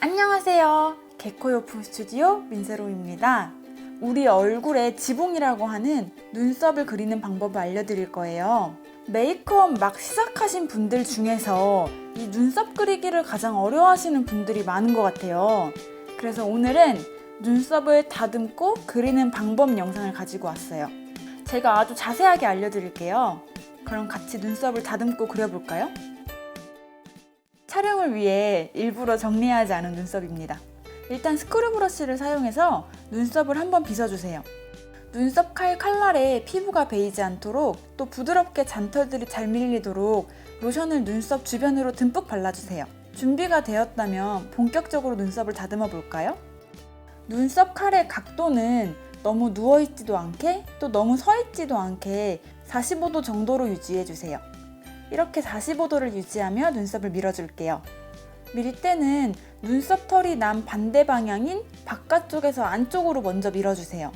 안녕하세요. 개코요품 스튜디오 민세로입니다. 우리 얼굴에 지붕이라고 하는 눈썹을 그리는 방법을 알려드릴 거예요. 메이크업 막 시작하신 분들 중에서 이 눈썹 그리기를 가장 어려워하시는 분들이 많은 것 같아요. 그래서 오늘은 눈썹을 다듬고 그리는 방법 영상을 가지고 왔어요. 제가 아주 자세하게 알려드릴게요. 그럼 같이 눈썹을 다듬고 그려볼까요? 촬영을 위해 일부러 정리하지 않은 눈썹입니다. 일단 스크류 브러쉬를 사용해서 눈썹을 한번 빗어주세요. 눈썹 칼 칼날에 피부가 베이지 않도록 또 부드럽게 잔털들이 잘 밀리도록 로션을 눈썹 주변으로 듬뿍 발라주세요. 준비가 되었다면 본격적으로 눈썹을 다듬어 볼까요? 눈썹 칼의 각도는 너무 누워있지도 않게 또 너무 서있지도 않게 45도 정도로 유지해주세요. 이렇게 45도를 유지하며 눈썹을 밀어줄게요. 밀 때는 눈썹 털이 난 반대 방향인 바깥쪽에서 안쪽으로 먼저 밀어주세요.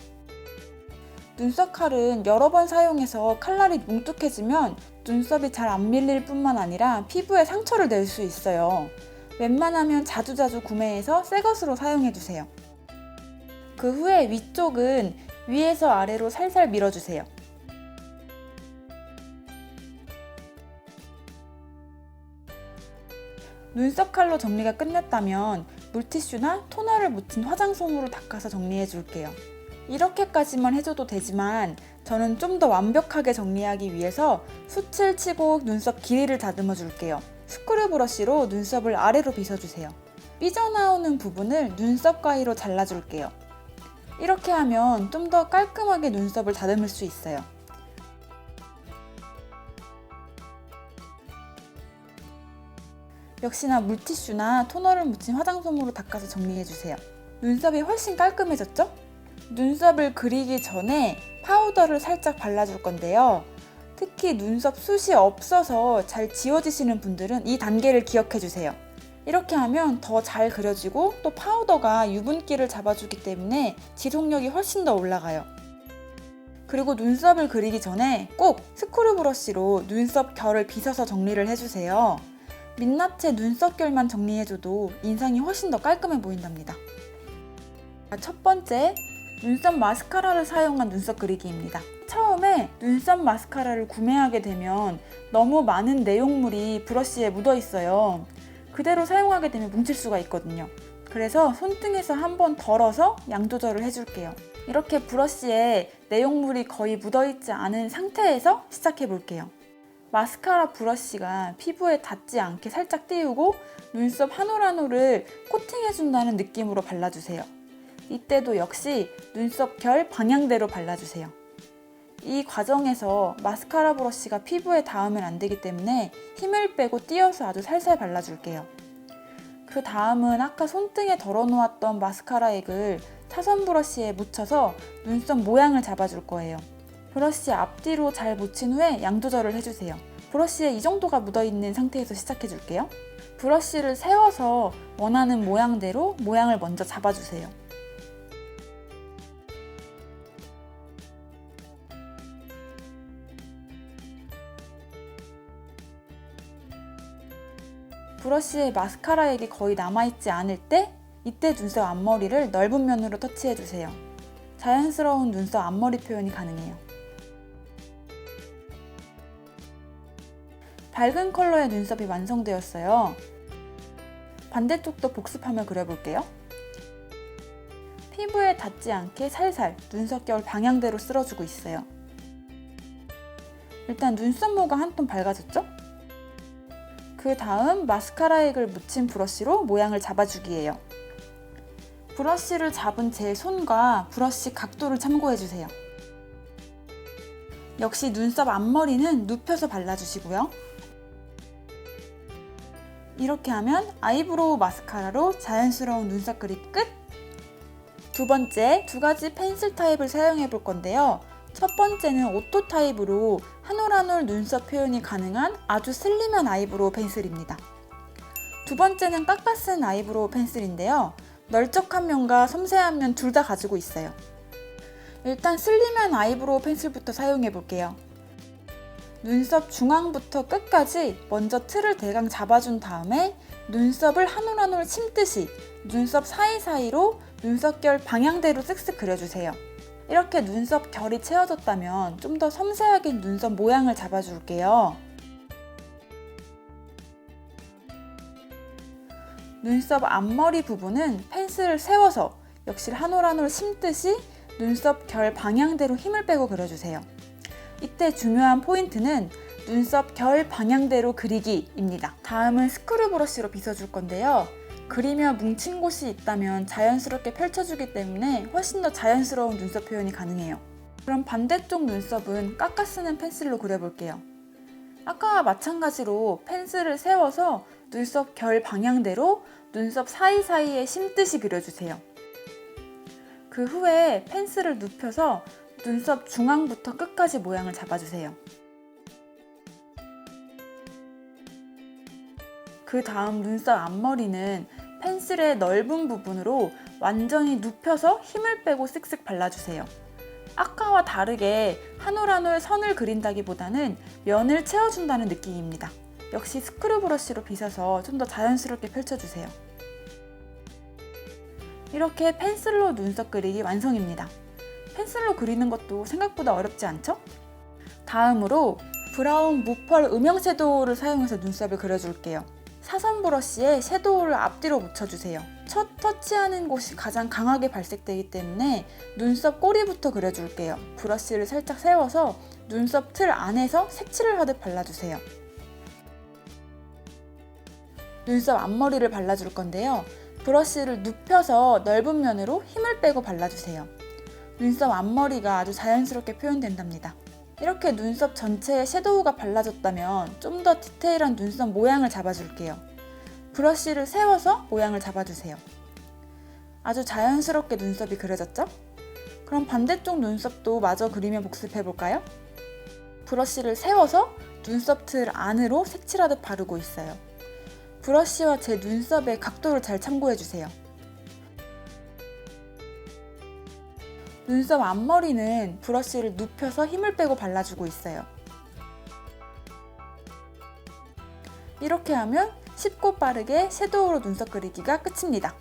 눈썹 칼은 여러 번 사용해서 칼날이 뭉툭해지면 눈썹이 잘 안 밀릴 뿐만 아니라 피부에 상처를 낼 수 있어요. 웬만하면 자주자주 구매해서 새 것으로 사용해주세요. 그 후에 위쪽은 위에서 아래로 살살 밀어주세요. 눈썹 칼로 정리가 끝났다면 물티슈나 토너를 묻힌 화장솜으로 닦아서 정리해 줄게요. 이렇게까지만 해줘도 되지만 저는 좀 더 완벽하게 정리하기 위해서 숱을 치고 눈썹 길이를 다듬어 줄게요. 스크류 브러쉬로 눈썹을 아래로 빗어주세요. 삐져나오는 부분을 눈썹 가위로 잘라줄게요. 이렇게 하면 좀 더 깔끔하게 눈썹을 다듬을 수 있어요. 역시나 물티슈나 토너를 묻힌 화장솜으로 닦아서 정리해주세요. 눈썹이 훨씬 깔끔해졌죠? 눈썹을 그리기 전에 파우더를 살짝 발라줄 건데요. 특히 눈썹 숱이 없어서 잘 지워지시는 분들은 이 단계를 기억해주세요. 이렇게 하면 더 잘 그려지고 또 파우더가 유분기를 잡아주기 때문에 지속력이 훨씬 더 올라가요. 그리고 눈썹을 그리기 전에 꼭 스크류 브러쉬로 눈썹 결을 빗어서 정리를 해주세요. 민낯의 눈썹결만 정리해줘도 인상이 훨씬 더 깔끔해 보인답니다. 첫 번째, 눈썹 마스카라를 사용한 눈썹 그리기입니다. 처음에 눈썹 마스카라를 구매하게 되면 너무 많은 내용물이 브러쉬에 묻어 있어요. 그대로 사용하게 되면 뭉칠 수가 있거든요. 그래서 손등에서 한번 덜어서 양 조절을 해줄게요. 이렇게 브러쉬에 내용물이 거의 묻어있지 않은 상태에서 시작해 볼게요. 마스카라 브러쉬가 피부에 닿지 않게 살짝 띄우고 눈썹 한 올 한 올을 코팅해준다는 느낌으로 발라주세요. 이때도 역시 눈썹 결 방향대로 발라주세요. 이 과정에서 마스카라 브러쉬가 피부에 닿으면 안 되기 때문에 힘을 빼고 띄어서 아주 살살 발라줄게요. 그 다음은 아까 손등에 덜어놓았던 마스카라 액을 사선 브러쉬에 묻혀서 눈썹 모양을 잡아줄 거예요. 브러쉬 앞뒤로 잘 묻힌 후에 양 조절을 해주세요. 브러쉬에 이 정도가 묻어있는 상태에서 시작해줄게요. 브러쉬를 세워서 원하는 모양대로 모양을 먼저 잡아주세요. 브러쉬에 마스카라 액이 거의 남아있지 않을 때 이때 눈썹 앞머리를 넓은 면으로 터치해주세요. 자연스러운 눈썹 앞머리 표현이 가능해요. 밝은 컬러의 눈썹이 완성되었어요. 반대쪽도 복습하며 그려볼게요. 피부에 닿지 않게 살살 눈썹결 방향대로 쓸어주고 있어요. 일단 눈썹모가 한 톤 밝아졌죠? 그 다음 마스카라 액을 묻힌 브러쉬로 모양을 잡아주기예요. 브러쉬를 잡은 제 손과 브러쉬 각도를 참고해주세요. 역시 눈썹 앞머리는 눕혀서 발라주시고요. 이렇게 하면 아이브로우 마스카라로 자연스러운 눈썹 그립 끝! 두 번째, 두 가지 펜슬 타입을 사용해 볼 건데요. 첫 번째는 오토 타입으로 한 올 한 올 눈썹 표현이 가능한 아주 슬림한 아이브로우 펜슬입니다. 두 번째는 깎아쓴 아이브로우 펜슬인데요. 널쩍한 면과 섬세한 면 둘 다 가지고 있어요. 일단 슬림한 아이브로우 펜슬부터 사용해 볼게요. 눈썹 중앙부터 끝까지 먼저 틀을 대강 잡아준 다음에 눈썹을 한 올 한 올 침듯이 눈썹 사이사이로 눈썹 결 방향대로 쓱쓱 그려주세요. 이렇게 눈썹 결이 채워졌다면 좀 더 섬세하게 눈썹 모양을 잡아줄게요. 눈썹 앞머리 부분은 펜슬을 세워서 역시 한 올 한 올 심듯이 눈썹 결 방향대로 힘을 빼고 그려주세요. 이때 중요한 포인트는 눈썹 결 방향대로 그리기입니다. 다음은 스크류 브러쉬로 빗어줄 건데요. 그리며 뭉친 곳이 있다면 자연스럽게 펼쳐주기 때문에 훨씬 더 자연스러운 눈썹 표현이 가능해요. 그럼 반대쪽 눈썹은 깎아 쓰는 펜슬로 그려볼게요. 아까와 마찬가지로 펜슬을 세워서 눈썹 결 방향대로 눈썹 사이사이에 심듯이 그려주세요. 그 후에 펜슬을 눕혀서 눈썹 중앙부터 끝까지 모양을 잡아주세요. 그 다음 눈썹 앞머리는 펜슬의 넓은 부분으로 완전히 눕혀서 힘을 빼고 쓱쓱 발라주세요. 아까와 다르게 한 올 한 올 선을 그린다기보다는 면을 채워준다는 느낌입니다. 역시 스크류 브러쉬로 빗어서 좀 더 자연스럽게 펼쳐주세요. 이렇게 펜슬로 눈썹 그리기 완성입니다. 펜슬로 그리는 것도 생각보다 어렵지 않죠? 다음으로 브라운 무펄 음영 섀도우를 사용해서 눈썹을 그려줄게요. 사선 브러쉬에 섀도우를 앞뒤로 묻혀주세요. 첫 터치하는 곳이 가장 강하게 발색되기 때문에 눈썹 꼬리부터 그려줄게요. 브러쉬를 살짝 세워서 눈썹 틀 안에서 색칠을 하듯 발라주세요. 눈썹 앞머리를 발라줄 건데요. 브러쉬를 눕혀서 넓은 면으로 힘을 빼고 발라주세요. 눈썹 앞머리가 아주 자연스럽게 표현된답니다. 이렇게 눈썹 전체에 섀도우가 발라졌다면 좀 더 디테일한 눈썹 모양을 잡아줄게요. 브러쉬를 세워서 모양을 잡아주세요. 아주 자연스럽게 눈썹이 그려졌죠? 그럼 반대쪽 눈썹도 마저 그리며 복습해볼까요? 브러쉬를 세워서 눈썹 틀 안으로 색칠하듯 바르고 있어요. 브러쉬와 제 눈썹의 각도를 잘 참고해주세요. 눈썹 앞머리는 브러쉬를 눕혀서 힘을 빼고 발라주고 있어요. 이렇게 하면 쉽고 빠르게 섀도우로 눈썹 그리기가 끝입니다.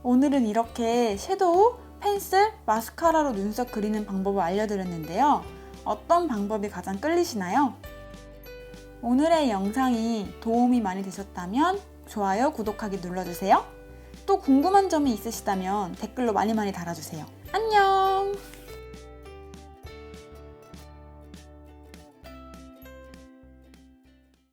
오늘은 이렇게 섀도우, 펜슬, 마스카라로 눈썹 그리는 방법을 알려드렸는데요. 어떤 방법이 가장 끌리시나요? 오늘의 영상이 도움이 많이 되셨다면 좋아요, 구독하기 눌러주세요. 또 궁금한 점이 있으시다면 댓글로 많이 달아주세요. 안녕!